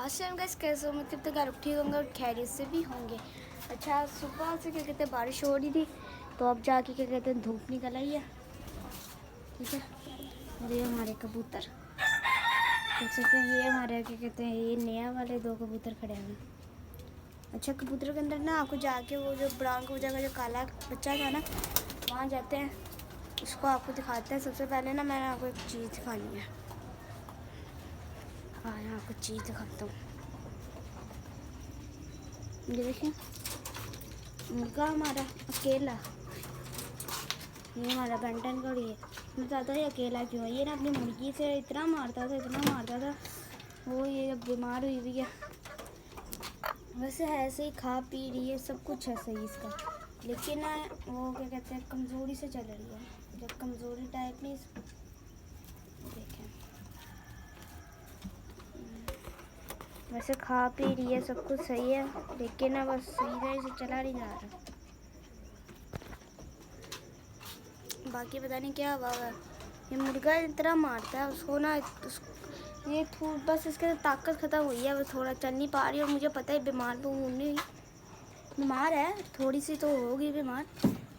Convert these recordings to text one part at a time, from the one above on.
आज से हम गैस कैसे हो, मतलब तक आप ठीक होंगे और खैरियत से भी होंगे। अच्छा, सुबह से क्या कहते हैं बारिश हो रही थी, तो अब जाके क्या कहते हैं धूप निकल आई है। ठीक है, और ये हमारे कबूतर देख सकते हैं। ये हमारे क्या कहते हैं ये नया वाले 2 कबूतर खड़े हैं। अच्छा, कबूतर के अंदर ना आपको जाके वो जो ब्राउन कबूतर का जो काला बच्चा था ना, वहाँ जाते हैं, उसको आपको दिखाते हैं। सबसे पहले ना मैंने आपको एक चीज़ दिखानी है। हाँ, यहाँ आपको चीज़ दिखाता हूँ। ये देखिए, मुर्गा हमारा अकेला, ये हमारा बेंटन का। ये मैं बताता ये अकेला क्यों है। ये ना अपनी मुर्गी से इतना मारता था वो। ये अब बीमार हुई हुई है। वैसे है ऐसे ही, खा पी रही है, सब कुछ है सही इसका, लेकिन ना वो क्या कहते हैं कमज़ोरी से चल रही है। जब कमज़ोरी टाइप नहीं, देखें वैसे खा पी रही है, सब कुछ सही है, लेकिन ना बस सही तरह से चला नहीं जा रहा। बाकी पता नहीं क्या हुआ है। ये मुर्गा इतना मारता है उसको ना, ये बस इसके ताकत ख़त्म हुई है, बस थोड़ा चल नहीं पा रही। और मुझे पता है बीमार है, थोड़ी सी तो होगी बीमार,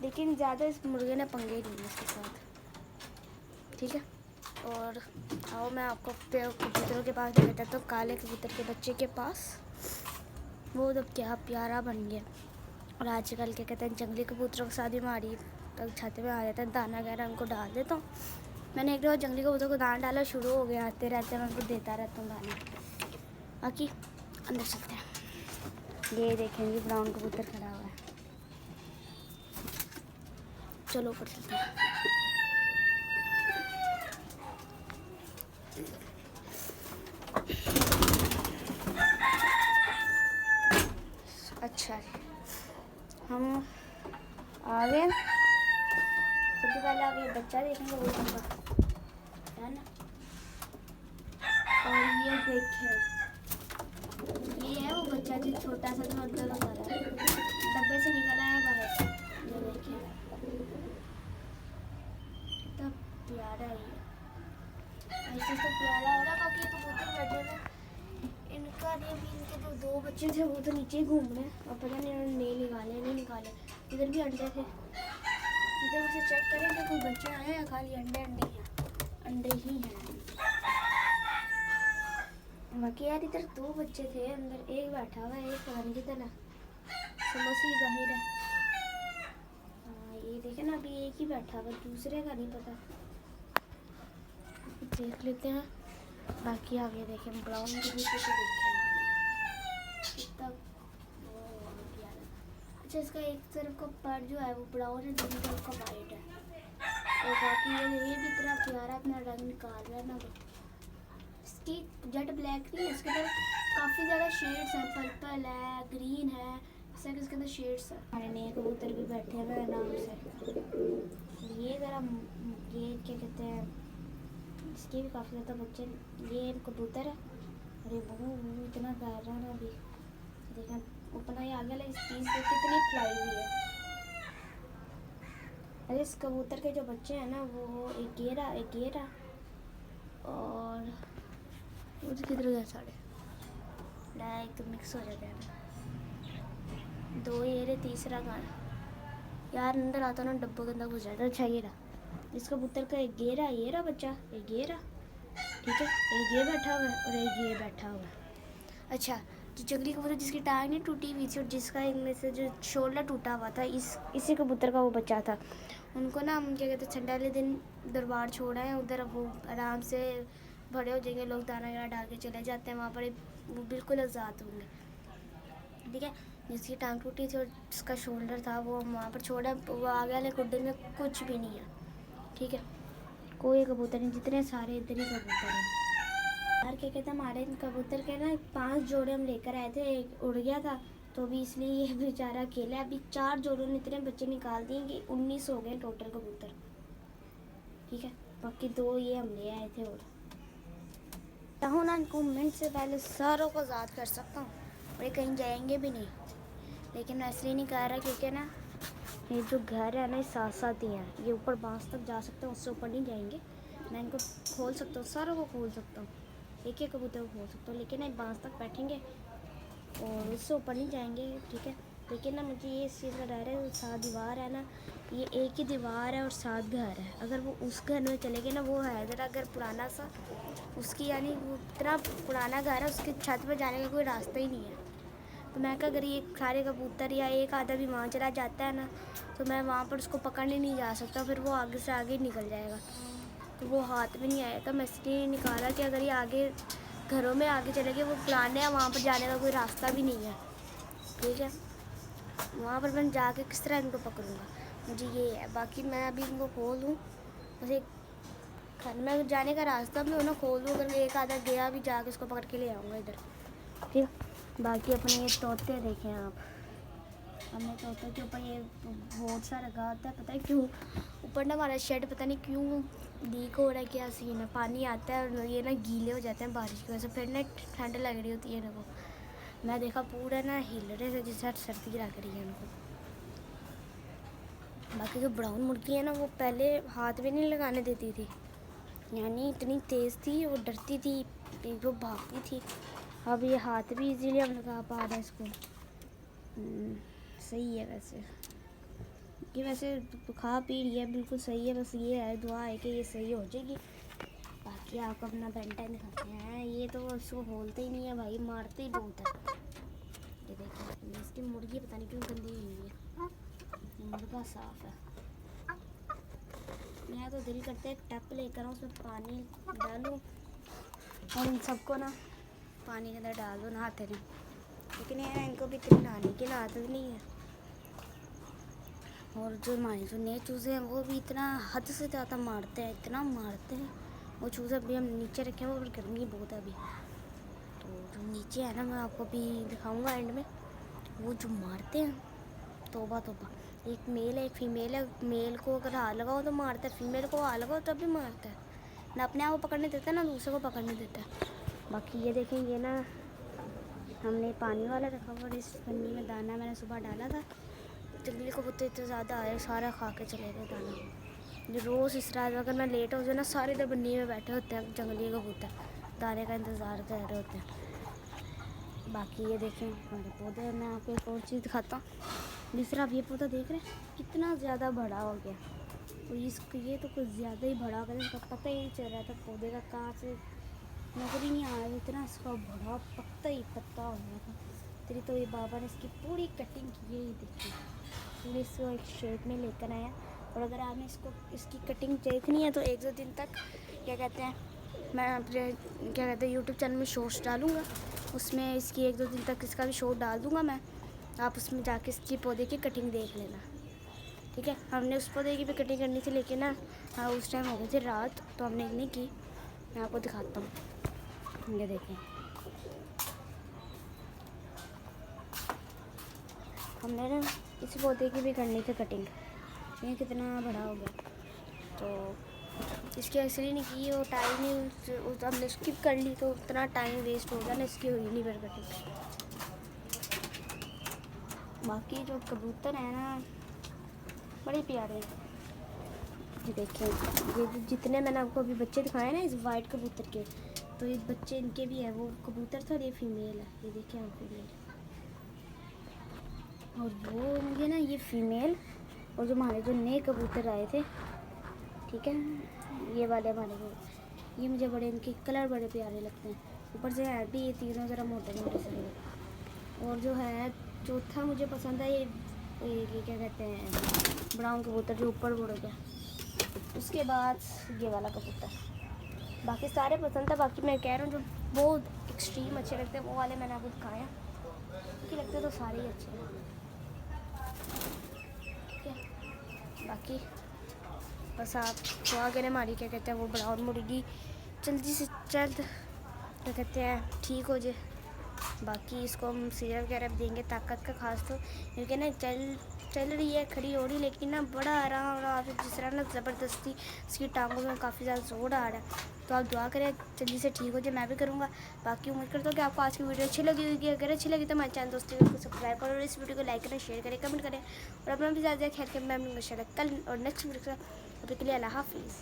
लेकिन ज़्यादा इस मुर्गे ने पंगे लिए इसके साथ। ठीक है, और आओ मैं आपको कबूतरों के पास लेकर जाता हूँ, काले कबूतर के बच्चे के पास। वो तो क्या प्यारा बन गया। और आजकल क्या कहते हैं जंगली कबूतरों के साथ भी हमारी तक छत में आ जाता है, दाना वगैरह उनको डाल देता हूँ। मैंने एक दो जंगली कबूतर को दाना डाला, शुरू हो गया, आते रहते हैं, मैं उनको देता रहता हूँ दाना। बाकी अंदर चलते हैं। ये देखेंगे ब्राउन कबूतर खड़ा हुआ है, चलो ऊपर चलते हैं। अच्छा, हम आ गए। सबसे पहले आप ये बच्चा देखेंगे, वो है ना। और ये देखिए, ये है वो बच्चा जो छोटा सा था, अंदर डब्बे से निकला है बाहर। ये देखिए कितना प्यारा है ये, ऐसे तो प्यारा हो रहा। बाकी कबूतर बैठे हैं, इनका इनके जो 2 बच्चे थे वो तो नीचे ही घूम रहे हैं, और पता नहीं उन्होंने नहीं निकाले। इधर भी अंडे थे, इधर उसे चेक करें कि कोई बच्चे आए या खाली अंडे ही हैं। बाकी यार इधर 2 बच्चे थे, अंदर एक बैठा हुआ है, एक पता नहीं किधर है, समोसी बाहर है। हाँ, ये देखे ना, अभी एक ही बैठा हुआ, दूसरे का नहीं पता, देख लेते हैं। बाकी आगे देखें, ब्राउन के पीछे से देखें कितना प्यारा। अच्छा, इसका एक तरफ का पर जो है वो ब्राउन है, दूसरी तरफ का वाइट है। और बाकी ये भी इतना प्यारा अपना रंग निकाल रहा है ना। इसकी जेट ब्लैक नहीं है, इसके अंदर काफ़ी ज़्यादा शेड्स हैं, पर्पल है, ग्रीन है, इस तरह के इसके अंदर शेड्स हैं। हमारे नए कबूतर भी बैठे हुए हैं आराम से। ये ज़रा ये क्या कहते हैं, इसके भी काफ़ी ज़्यादा बच्चे। ये कबूतर है, अरे वो इतना प्यार रहा ना। अभी देखा अपना ये आगे वाला पीस देख कितनी फ्लाई हुई है। अरे इस कबूतर के जो बच्चे हैं ना, वो एक गेरा और वो किधर गया साढ़े डायरेक्ट मिक्स हो जाते हैं। 2 ये रहे, तीसरा गाना यार अंदर आता ना डब्बों के अंदर घुस जाता। अच्छा, ये रहा इस कबूतर का एक गेरा, ये रहा बच्चा, एक गेरा। ठीक है, एक ये बैठा हुआ है और एक ये बैठा हुआ है। अच्छा, जो जंगली कबूतर जिसकी टांग नहीं टूटी हुई थी और जिसका इनमें से जो शोल्डर टूटा हुआ था, इसी कबूतर का वो बच्चा था। उनको ना हम क्या कहते हैं संडे वाले दिन दरबार छोड़ा है उधर, वो आराम से बड़े हो जाएंगे, लोग दाना वगैरह डाल के चले जाते हैं वहाँ पर, वो बिल्कुल आज़ाद होंगे। ठीक है, जिसकी टांग टूटी थी और जिसका शोल्डर था वो हम वहाँ पर छोड़ा, वो आगे वाले खुड्डे में कुछ भी नहीं है। ठीक है, कोई कबूतर नहीं, जितने सारे इधर ही कबूतर हैं। यार क्या कहते हैं हमारे कबूतर के ना 5 जोड़े हम लेकर आए थे, एक उड़ गया था, तो अभी इसलिए ये बेचारा अकेला है। अभी 4 जोड़ों ने इतने बच्चे निकाल दिए कि 19 हो गए टोटल कबूतर। ठीक है, बाकी 2 ये हम ले आए थे। और चाहूँ ना इनको मिनट से पहले सारों को आज़ाद कर सकता हूँ, और ये कहीं जाएंगे भी नहीं, लेकिन मैं इसलिए नहीं कह रहा क्योंकि ना ये जो घर है ना ये साथ साथ ही हैं, ये ऊपर बांस तक जा सकते हैं, उससे ऊपर नहीं जाएंगे। मैं इनको खोल सकता हूँ, सारों को खोल सकता हूँ, एक एक कबूतर हो सकता हूँ, लेकिन एक बांस तक बैठेंगे और उससे ऊपर नहीं जाएंगे, ठीक है। लेकिन ना मुझे ये इस चीज़ का डर है, 7 दीवार है ना, ये एक ही दीवार है और 7 घर है। अगर वो उस घर में चले गए ना, वो है ज़रा अगर पुराना सा, उसकी यानी वो इतना पुराना घर है, उसकी छत पर जाने का कोई रास्ता ही नहीं है। तो मैं क्या, अगर ये सारे कबूतर या एक आधा भी वहाँ चला जाता है ना, तो मैं वहाँ पर उसको पकड़ने नहीं जा सकता, फिर वो आगे से आगे निकल जाएगा, तो वो हाथ में नहीं आएगा। मैं इसलिए निकाला कि अगर ये आगे घरों में आगे चले गए, वो पुराने हैं, वहाँ पर जाने का कोई रास्ता भी नहीं है, ठीक है। वहाँ पर मैं जाके किस तरह इनको पकड़ूंगा, मुझे ये है। बाकी मैं अभी इनको खोल दूँ, बस एक घर में जाने का रास्ता भी उन्हें खोल दूँ, अगर एक आधा गया भी जाके उसको पकड़ के ले आऊँगा इधर, ठीक है। बाकी अपने ये तोते देखें आप, हमने तोते के ऊपर ये बहुत सा रखा होता है, पता है क्यों? ऊपर ना हमारा शेड पता नहीं क्यों लीक हो रहा है, क्या सीन है, पानी आता है और ये ना गीले हो जाते हैं बारिश की वजह से, फिर ना ठंड लग रही होती है इनको। मैं देखा पूरा ना हिल रहे थे, जैसे सर्दी लग रही है उनको। बाकी जो ब्राउन मुर्गी है ना, वो पहले हाथ भी नहीं लगाने देती थी, यानी इतनी तेज़ थी, वो डरती थी, एक वो भागती थी। अब ये हाथ भी इजीली हम लगा पा रहे हैं इसको। सही है वैसे, कि वैसे खा पी रही है, बिल्कुल सही है, बस ये है दुआ है कि ये सही हो जाएगी। बाकी आपको अपना बेंटेन दिखाते हैं, ये तो उसको बोलते ही नहीं है भाई, मारते ही बहुत है। ये देखिए इसकी मुर्गी पता नहीं क्यों गंदी हुई है, मुर्गा साफ है। मैं तो दिल करता है एक टप लेकर आऊँ, उसमें पानी डालूँ और इन सबको ना पानी के अंदर डाल दो, नहाते रहें। लेकिन यार इनको भी इतनी नहाने की आदत नहीं है। और जो हमारे जो नए चूज़े हैं वो भी इतना हद से ज़्यादा मारते हैं, इतना मारते हैं। वो चूज़े अभी हम नीचे रखे हैं, वो गर्मी बहुत है अभी, तो जो नीचे है ना, मैं आपको भी दिखाऊंगा एंड में, वो जो मारते हैं, तौबा तौबा। एक मेल है एक फीमेल है, मेल को अगर हाथ लगाओ तो मारता है, फीमेल को हाथ लगाओ तब भी मारता है, ना अपने आप को पकड़ने देता है ना दूसरे को पकड़ने देता है। बाकी ये देखें, ये ना हमने पानी वाला रखा हुआ, इस पन्नी में दाना मैंने सुबह डाला था। जंगली कबूतर इतने ज़्यादा आए, सारा खा के चले गए दाना। जो रोज़ इस रात अगर मैं लेट हो जाए ना, सारे इधर बन्नी में बैठे होते हैं जंगली कबूतर, दाने का इंतज़ार कर रहे होते हैं। बाकी ये देखें हमारे पौधे, मैं आपको एक और चीज़ दिखाता हूँ। दूसरा आप ये पौधा देख रहे हैं कितना ज़्यादा बड़ा हो गया, तो इसको ये तो कुछ ज़्यादा ही बड़ा हो गया, इसका पता ही नहीं चल रहा था पौधे का कहाँ से नजर ही नहीं आ रहा, इतना इसका बड़ा पत्ता ही पत्ता हो गया था। तेरी तो ये बाबा ने इसकी पूरी कटिंग की है, ये देखिए पूरी इसको एक शेप में लेकर आया। और अगर आपने इसकी कटिंग देखनी है तो 1-2 दिन तक क्या कहते हैं, मैं अपने क्या कहते हैं यूट्यूब चैनल में शॉर्ट्स डालूँगा, उसमें इसकी 1-2 दिन तक इसका भी शॉर्ट डाल दूँगा मैं, आप उसमें जाके इसकी पौधे की कटिंग देख लेना, ठीक है। हमने उस पौधे की भी कटिंग करनी थी, लेकिन ना हाँ उस टाइम हो गई थी रात, तो हमने नहीं की। मैं आपको दिखाता हूँ, ये देखें हमने ना इस पौधे की भी करनी थी कटिंग, ये कितना बड़ा हो गया, तो इसकी इसलिए नहीं की, वो टाइम ही हमने स्किप कर ली, तो उतना टाइम वेस्ट हो गया ना, इसकी हुई नहीं फिर कटिंग। बाकी जो कबूतर हैं ना बड़े प्यारे हैं, ये देखिए, ये जितने मैंने आपको अभी बच्चे दिखाए ना इस वाइट कबूतर के, तो ये बच्चे इनके भी हैं, वो कबूतर था और ये फीमेल है, ये देखिए आप फीमेल, और वो मुझे ना ये फीमेल, और जो हमारे जो नए कबूतर आए थे, ठीक है, ये वाले हमारे वो, ये मुझे बड़े इनके कलर बड़े प्यारे लगते हैं, ऊपर से है भी ये तीनों ज़रा मोटे मोटे से। और जो है चौथा मुझे पसंद है ये क्या कहते हैं ब्राउन कबूतर, जो ऊपर उड़ गया। उसके बाद ये वाला कबूतर, बाकी सारे पसंद है। बाकी मैं कह रहा हूँ जो बहुत एक्सट्रीम अच्छे लगते हैं वो वाले मैंने आपको दिखाए हैं, क्योंकि लगते तो सारे ही अच्छे हैं, ठीक है। बाकी बस आप दुआ करें हमारी क्या कहते हैं वो ब्राउन मुर्गी जल्दी से जल्द क्या कहते हैं ठीक हो जाए। बाकी इसको हम सीरप वगैरह देंगे ताकत का, खास तो क्योंकि ना चल रही है, खड़ी हो रही, लेकिन ना बड़ा आराम जिस तरह ना ज़बरदस्ती इसकी टांगों में काफ़ी ज़्यादा जोर आ रहा है। तो आप दुआ करें जल्दी से ठीक हो जाए, मैं भी करूँगा। बाकी उम्मीद करता हूँ कि आपको आज की वीडियो अच्छी लगी होगी, अगर अच्छी लगी तो हमारे चैनल दोस्तों को सब्सक्राइब करो और इस वीडियो को लाइक करें, शेयर करें, कमेंट करें और अपना भी ज़्यादा ख्याल करें। मैं कल और नेक्स्ट वीडियो अभी के लिए अल्लाह हाफिज़।